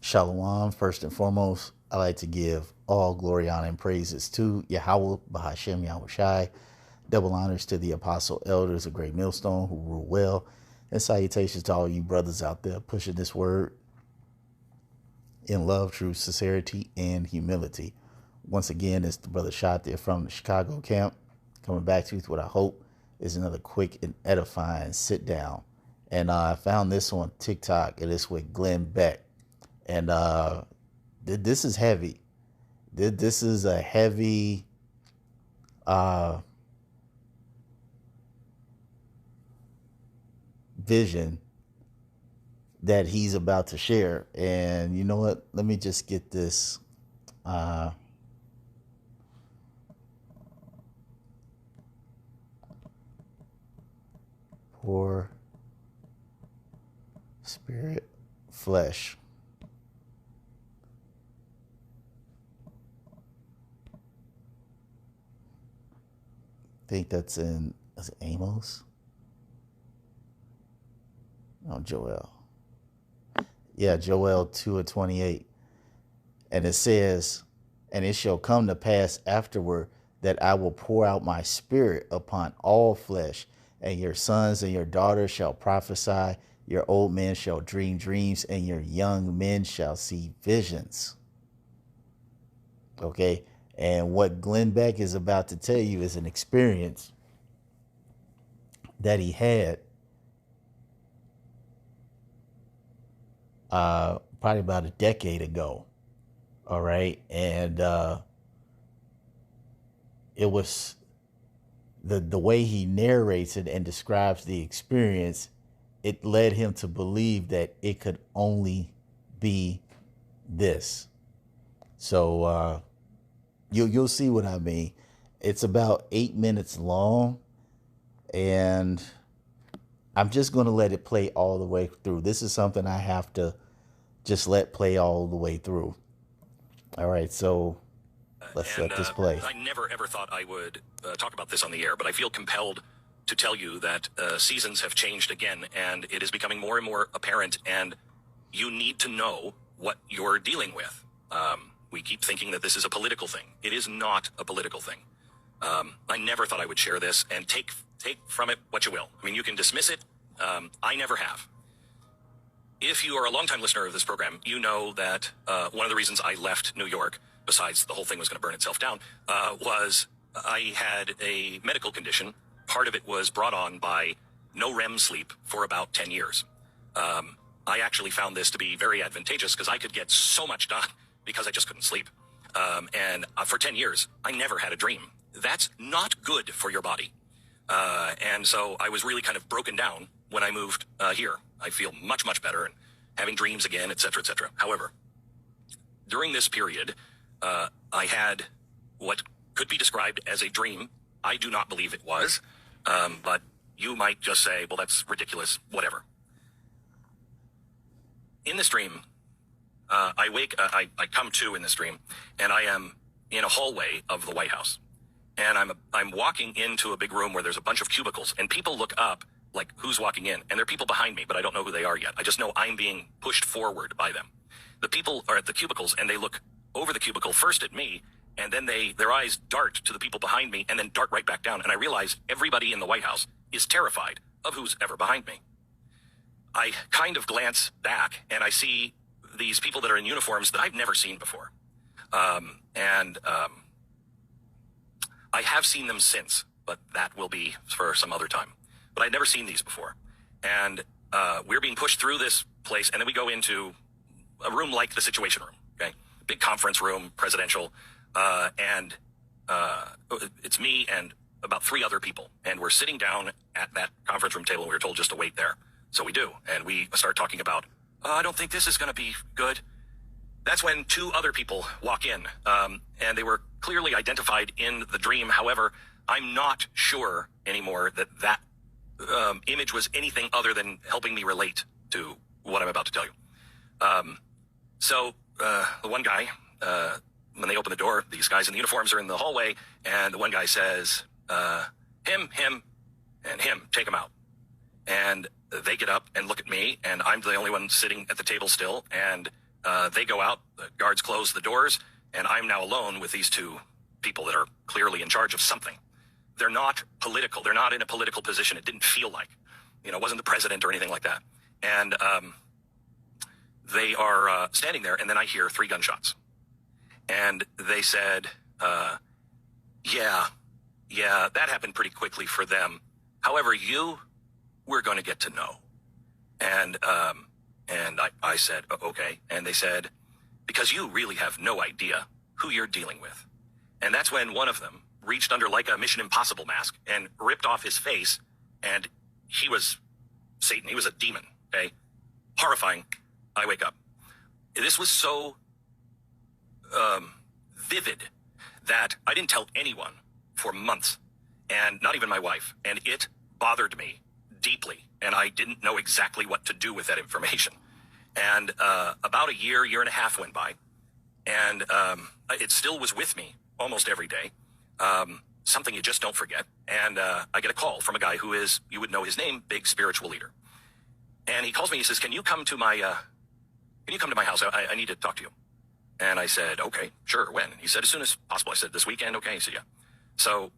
Shalom. First and foremost, I like to give all glory, honor, and praises to Yahweh, Bahashem, Yahweh Shai. Double honors to the apostle elders of Great Millstone who rule well. And salutations to all you brothers out there pushing this word in love, truth, sincerity, and humility. Once again, it's the brother Shot there from the Chicago camp, coming back to you with what I hope is another quick and edifying sit down. And I found this on TikTok, and it's with Glenn Beck. And this is heavy. This is a heavy vision that he's about to share. And you know what? Let me just get this. Poor spirit, flesh. I think that's in Amos. Oh, Joel. Yeah, Joel 2:28. And it says, and it shall come to pass afterward that I will pour out my spirit upon all flesh, and your sons and your daughters shall prophesy, your old men shall dream dreams, and your young men shall see visions. Okay. And what Glenn Beck is about to tell you is an experience that he had probably about a decade ago. All right. And it was the way he narrates it and describes the experience, it led him to believe that it could only be this. So you'll see what I mean. It's about 8 minutes long, and I'm just going to let it play all the way through. This is something I have to just let play all the way through. All right, so let's let this play. I never ever thought I would talk about this on the air, but I feel compelled to tell you that seasons have changed again, and it is becoming more and more apparent, and you need to know what you're dealing with. We keep thinking that this is a political thing. It is not a political thing. I never thought I would share this, and take from it what you will. I mean, you can dismiss it. I never have. If you are a longtime listener of this program, you know that one of the reasons I left New York, besides the whole thing was going to burn itself down, was I had a medical condition. Part of it was brought on by no REM sleep for about 10 years. I actually found this to be very advantageous because I could get so much done because I just couldn't sleep. And for 10 years, I never had a dream. That's not good for your body. And so I was really kind of broken down when I moved here. I feel much, much better and having dreams again, et cetera, et cetera. However, during this period, I had what could be described as a dream. I do not believe it was, but you might just say, well, that's ridiculous, whatever. In this dream, I come to in this dream, and I am in a hallway of the White House. And I'm walking into a big room where there's a bunch of cubicles, and people look up like, who's walking in? And there are people behind me, but I don't know who they are yet. I just know I'm being pushed forward by them. The people are at the cubicles, and they look over the cubicle first at me, and then their eyes dart to the people behind me and then dart right back down. And I realize everybody in the White House is terrified of who's ever behind me. I kind of glance back, and I see these people that are in uniforms that I've never seen before. I have seen them since, but that will be for some other time. But I'd never seen these before. And we're being pushed through this place, and then we go into a room like the Situation Room, okay? Big conference room, presidential, and it's me and about 3 other people. And we're sitting down at that conference room table, and we were told just to wait there. So we do, and we start talking about, I don't think this is going to be good. That's when 2 other people walk in, and they were clearly identified in the dream. However, I'm not sure anymore that image was anything other than helping me relate to what I'm about to tell you. So the one guy, when they open the door, these guys in the uniforms are in the hallway, and the one guy says, him, and him, take him out. And they get up and look at me, and I'm the only one sitting at the table still, and They go out, the guards close the doors, and I'm now alone with these two people that are clearly in charge of something. They're not political. They're not in a political position. It didn't feel like, it wasn't the president or anything like that. And they are standing there, and then I hear 3 gunshots. And they said, yeah, that happened pretty quickly for them. However, we're going to get to know. And I said, okay. And they said, because you really have no idea who you're dealing with. And that's when one of them reached under like a Mission Impossible mask and ripped off his face. And he was Satan. He was a demon. Okay. Horrifying. I wake up. This was so vivid that I didn't tell anyone for months, and not even my wife. And it bothered me deeply. And I didn't know exactly what to do with that information. And about a year and a half went by, and it still was with me almost every day. Something you just don't forget. And I get a call from a guy who is, you would know his name, big spiritual leader. And he calls me. He says, "Can you come to my house? I need to talk to you." And I said, "Okay, sure. When?" And he said, "As soon as possible." I said, "This weekend?" "Okay." He said, "Yeah." So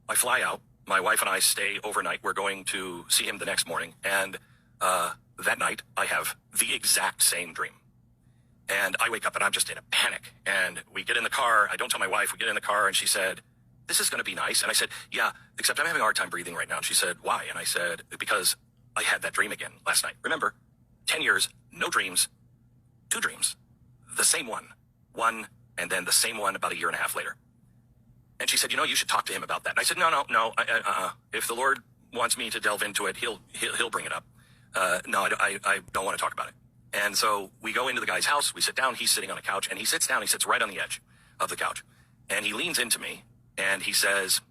I fly out. My wife and I stay overnight. We're going to see him the next morning. And that night, I have the exact same dream. And I wake up and I'm just in a panic. And we get in the car. I don't tell my wife. We get in the car and she said, "This is going to be nice." And I said, "Yeah, except I'm having a hard time breathing right now." And she said, "Why?" And I said, "Because I had that dream again last night." Remember, 10 years, no dreams, 2 dreams, the same one, and then the same one about a year and a half later. And she said, "You should talk to him about that." And I said, no. If the Lord wants me to delve into it, he'll bring it up. No, I don't want to talk about it. And so we go into the guy's house. We sit down. He's sitting on a couch, and he sits down. He sits right on the edge of the couch, and he leans into me, and he says,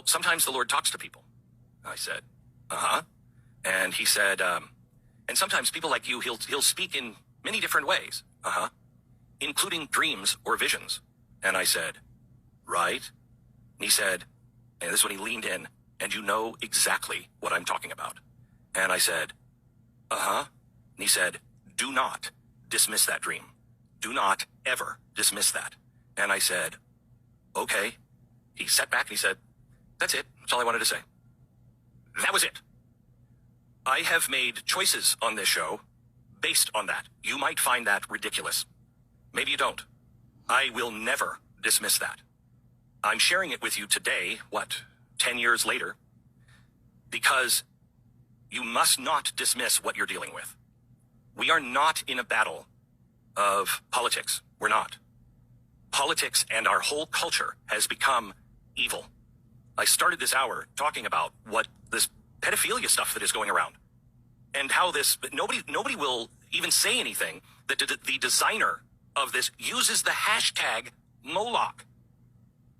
"Sometimes the Lord talks to people." I said, "Uh-huh." And he said, "And sometimes people like you, he'll speak in many different ways." "Uh-huh. Including dreams or visions." And I said, "Right." And he said, and this is when he leaned in, "And you know exactly what I'm talking about." And I said, "Uh-huh." And he said, "Do not dismiss that dream. Do not ever dismiss that." And I said, "Okay." He sat back and he said, "That's it. That's all I wanted to say." That was it. I have made choices on this show based on that. You might find that ridiculous. Maybe you don't. I will never dismiss that. I'm sharing it with you today, 10 years later, because you must not dismiss what you're dealing with. We are not in a battle of politics. We're not. Politics and our whole culture has become evil. I started this hour talking about what this pedophilia stuff that is going around and how nobody will even say anything that the designer of this uses the hashtag Moloch.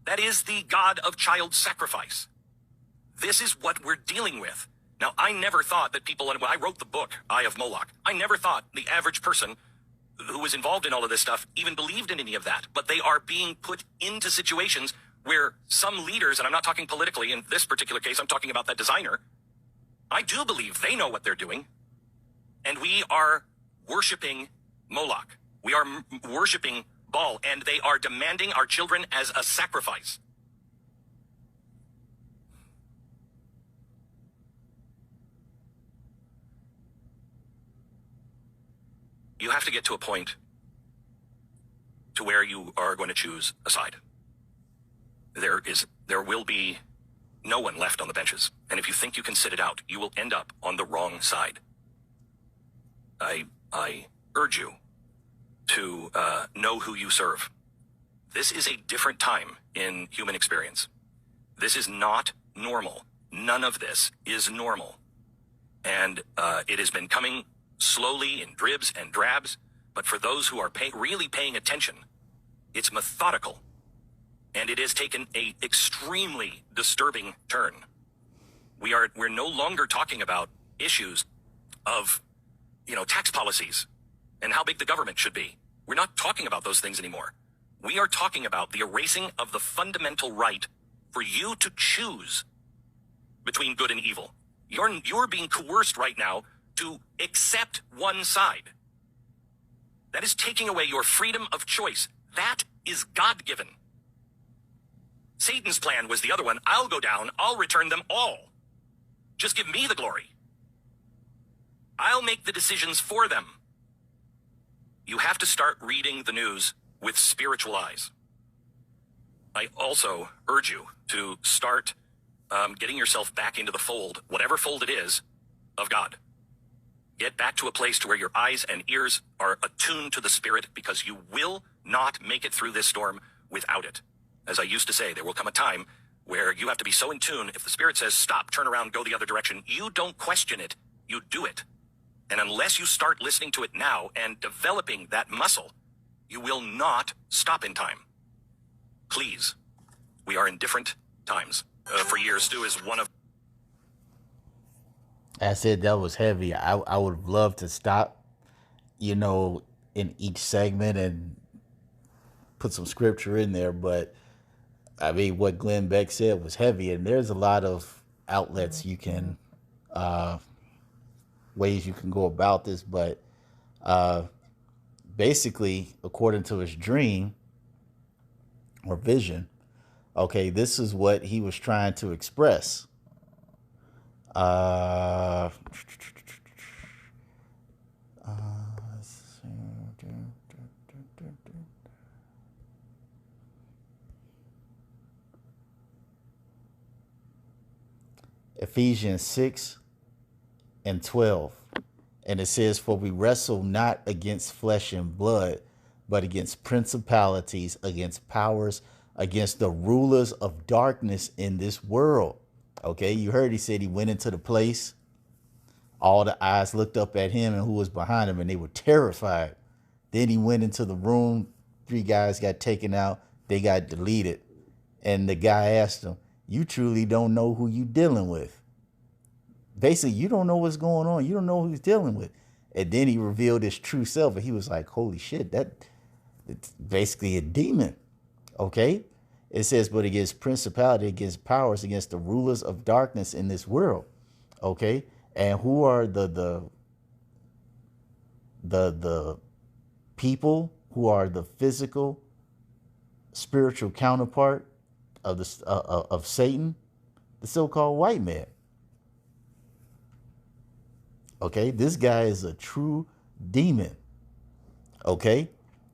That is the god of child sacrifice. This is what we're dealing with. Now, I never thought that people, when I wrote the book, Eye of Moloch, I never thought the average person who was involved in all of this stuff even believed in any of that. But they are being put into situations where some leaders, and I'm not talking politically, in this particular case, I'm talking about that designer, I do believe they know what they're doing. And we are worshiping Moloch. We are worshiping Baal, and they are demanding our children as a sacrifice. You have to get to a point to where you are going to choose a side. There will be no one left on the benches. And if you think you can sit it out, you will end up on the wrong side. I urge you to know who you serve. This is a different time in human experience. This is not normal. None of this is normal. And it has been coming slowly in dribs and drabs, but for those who are really paying attention, it's methodical. And it has taken a extremely disturbing turn. We're no longer talking about issues of, tax policies and how big the government should be. We're not talking about those things anymore. We are talking about the erasing of the fundamental right for you to choose between good and evil. You're being coerced right now to accept one side. That is taking away your freedom of choice. That is God-given. Satan's plan was the other one. I'll go down. I'll return them all. Just give me the glory. I'll make the decisions for them. You have to start reading the news with spiritual eyes. I also urge you to start getting yourself back into the fold, whatever fold it is, of God. Get back to a place to where your eyes and ears are attuned to the Spirit, because you will not make it through this storm without it. As I used to say, there will come a time where you have to be so in tune. If the Spirit says, stop, turn around, go the other direction, you don't question it, you do it. And unless you start listening to it now and developing that muscle, you will not stop in time. Please, we are in different times. For years, Stu is one of... I said that was heavy. I would have loved to stop, in each segment and put some scripture in there. But, I mean, what Glenn Beck said was heavy. And there's a lot of outlets you can, ways you can go about this. But basically, according to his dream or vision, okay, this is what he was trying to express. Ephesians 6:12. And it says, for we wrestle not against flesh and blood, but against principalities, against powers, against the rulers of darkness in this world. Okay, you heard he said he went into the place. All the eyes looked up at him and who was behind him, and they were terrified. Then he went into the room. 3 guys got taken out. They got deleted. And the guy asked him, you truly don't know who you dealing with. Basically, you don't know what's going on. You don't know who he's dealing with. And then he revealed his true self. And he was like, holy shit, it's basically a demon. Okay. It says, but against principality, against powers, against the rulers of darkness in this world. Okay. And who are the people who are the physical, spiritual counterpart of Satan? The so-called white man. Okay. This guy is a true demon. Okay.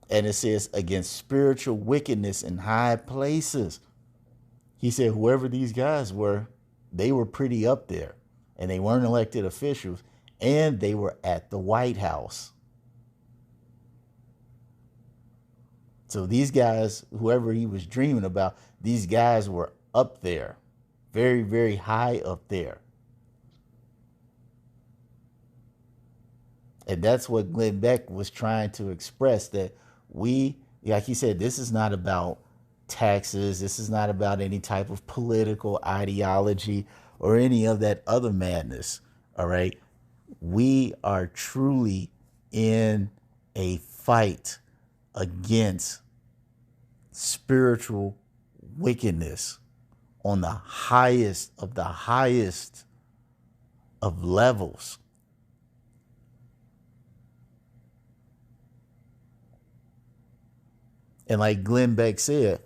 And it says against spiritual wickedness in high places. He said whoever these guys were, they were pretty up there. And they weren't elected officials. And they were at the White House. So these guys, whoever he was dreaming about, these guys were up there. Very, very high up there. And that's what Glenn Beck was trying to express, that we, like he said, this is not about taxes. This is not about any type of political ideology or any of that other madness. All right. We are truly in a fight against spiritual wickedness on the highest of levels. And like Glenn Beck said,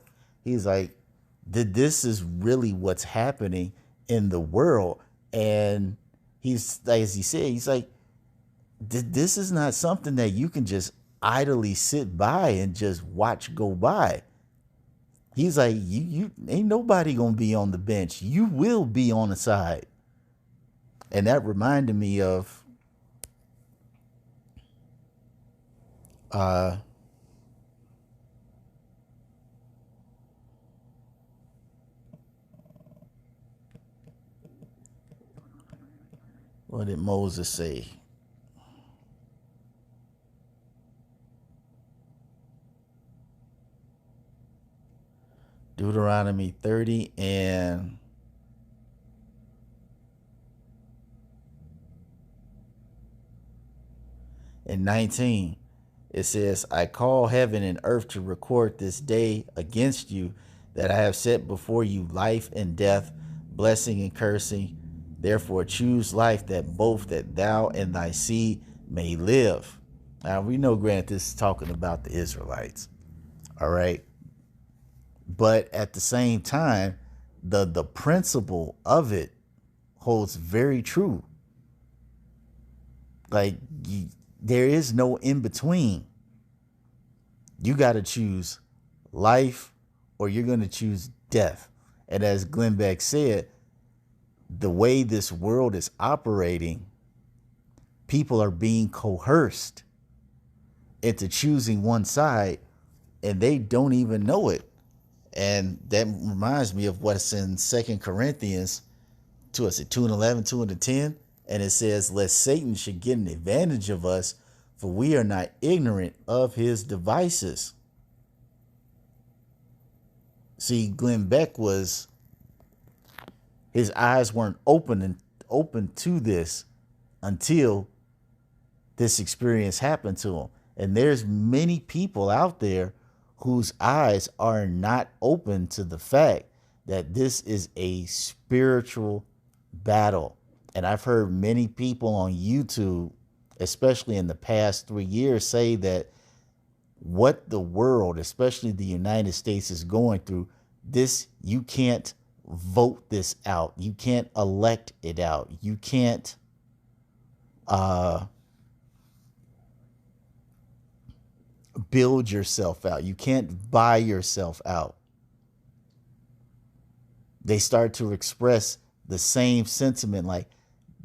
he's like, this is really what's happening in the world. And he's, as he said, he's like, this is not something that you can just idly sit by and just watch go by. He's like, you ain't nobody gonna be on the bench. You will be on the side. And that reminded me of what did Moses say? Deuteronomy 30 and in 19, it says, I call heaven and earth to record this day against you, that I have set before you life and death, blessing and cursing. Therefore choose life, that both that thou and thy seed may live. Now we know, granted, this is talking about the Israelites, all right, but at the same time, the principle of it holds very true. Like there is no in between. You got to choose life or you're going to choose death. And as Glenn Beck said, the way this world is operating, people are being coerced into choosing one side and they don't even know it. And that reminds me of what's in 2 Corinthians 2, 2:11, 2:10. And it says, lest Satan should get an advantage of us, for we are not ignorant of his devices. See, Glenn Beck his eyes weren't open to this until this experience happened to him. And there's many people out there whose eyes are not open to the fact that this is a spiritual battle. And I've heard many people on YouTube, especially in the past 3 years, say that what the world, especially the United States, is going through, this, you can't vote this out. You can't elect it out. You can't build yourself out. You can't buy yourself out. They start to express the same sentiment, like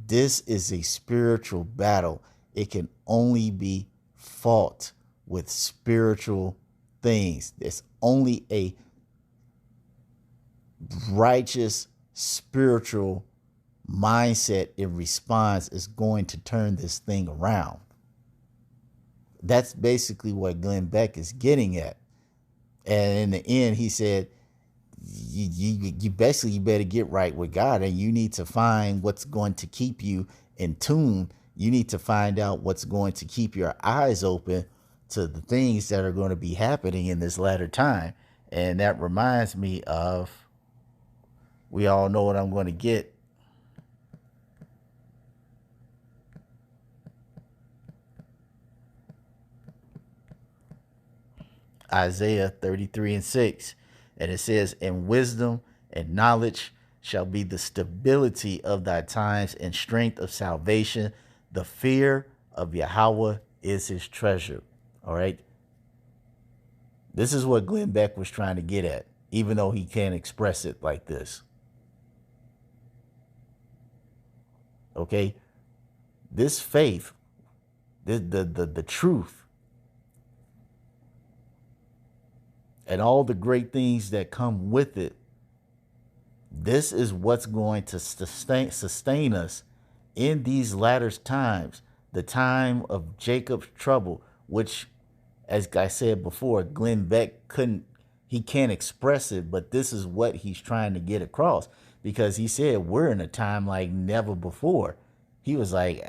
this is a spiritual battle. It can only be fought with spiritual things. It's only a righteous spiritual mindset in response is going to turn this thing around. That's basically what Glenn Beck is getting at. And in the end, he said, you basically, you better get right with God, and you need to find what's going to keep you in tune. You need to find out what's going to keep your eyes open to the things that are going to be happening in this latter time. And that reminds me of, we all know what I'm going to get. Isaiah 33:6. And it says, and wisdom and knowledge shall be the stability of thy times and strength of salvation. The fear of Yahweh is his treasure. All right. This is what Glenn Beck was trying to get at, even though he can't express it like this. Okay. This faith, the truth, and all the great things that come with it, this is what's going to sustain us in these latter times, the time of Jacob's trouble, which, as I said before, Glenn Beck can't express it, but this is what he's trying to get across, because he said we're in a time like never before. He was like,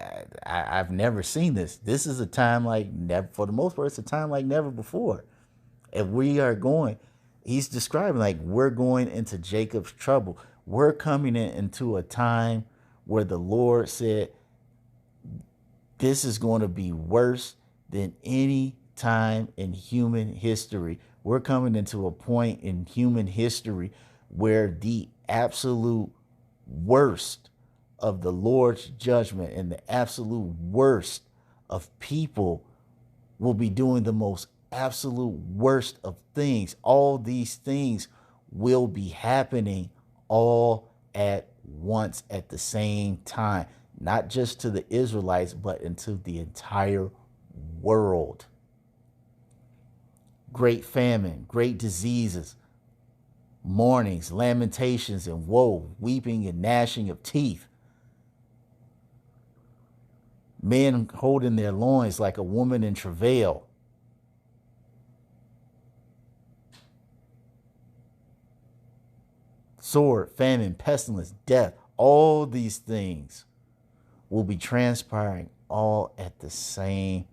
I've never seen this. This is a time like never, for the most part, it's a time like never before. And we are going, he's describing like we're going into Jacob's trouble. We're coming into a time where the Lord said, this is going to be worse than any time in human history. We're coming into a point in human history where the absolute worst of the Lord's judgment and the absolute worst of people will be doing the most absolute worst of things. All these things will be happening all at once at the same time, not just to the Israelites, but into the entire world. Great famine, great diseases, mournings, lamentations, and woe, weeping and gnashing of teeth. Men holding their loins like a woman in travail. Sword, famine, pestilence, death, all these things will be transpiring all at the same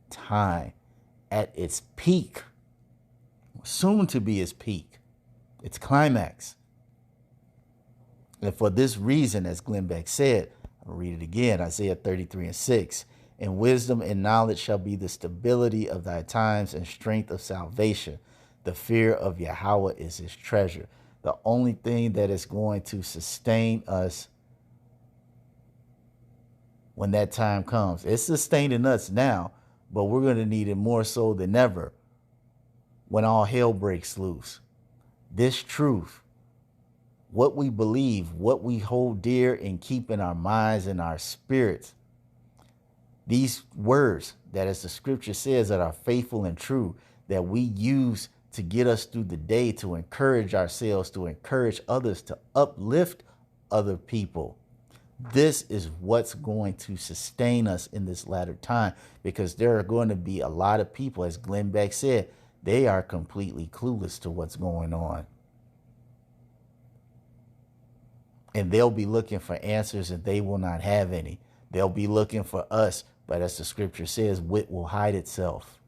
time, at its peak, soon to be its peak, its climax. And for this reason, as Glenn Beck said, I'll read it again, Isaiah 33:6. And wisdom and knowledge shall be the stability of thy times and strength of salvation. The fear of Yahweh is his treasure. The only thing that is going to sustain us when that time comes, it's sustaining us now, but we're going to need it more so than ever when all hell breaks loose. This truth, what we believe, what we hold dear and keep in our minds and our spirits, these words that, as the scripture says, that are faithful and true, that we use to get us through the day, to encourage ourselves, to encourage others, to uplift other people. This is what's going to sustain us in this latter time, because there are going to be a lot of people, as Glenn Beck said, they are completely clueless to what's going on. And they'll be looking for answers and they will not have any. They'll be looking for us, but as the scripture says, wit will hide itself.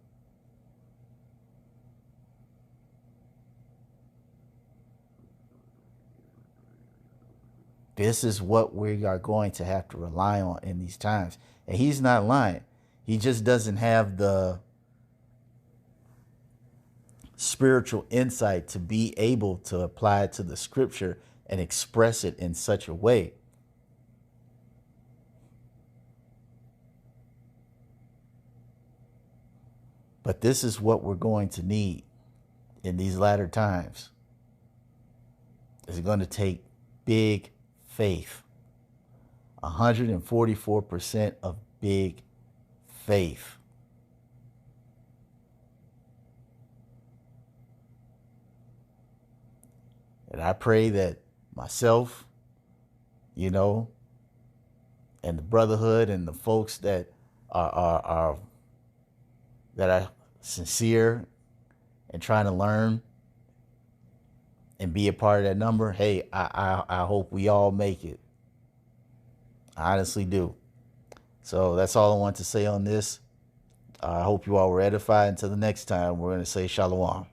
This is what we are going to have to rely on in these times. And he's not lying. He just doesn't have the spiritual insight to be able to apply it to the scripture and express it in such a way. But this is what we're going to need in these latter times. It's going to take big faith. 144% of big faith. And I pray that myself, and the brotherhood and the folks that are sincere and trying to learn and be a part of that number, hey, I hope we all make it. I honestly do. So that's all I want to say on this. I hope you all were edified. Until the next time, we're going to say shalom.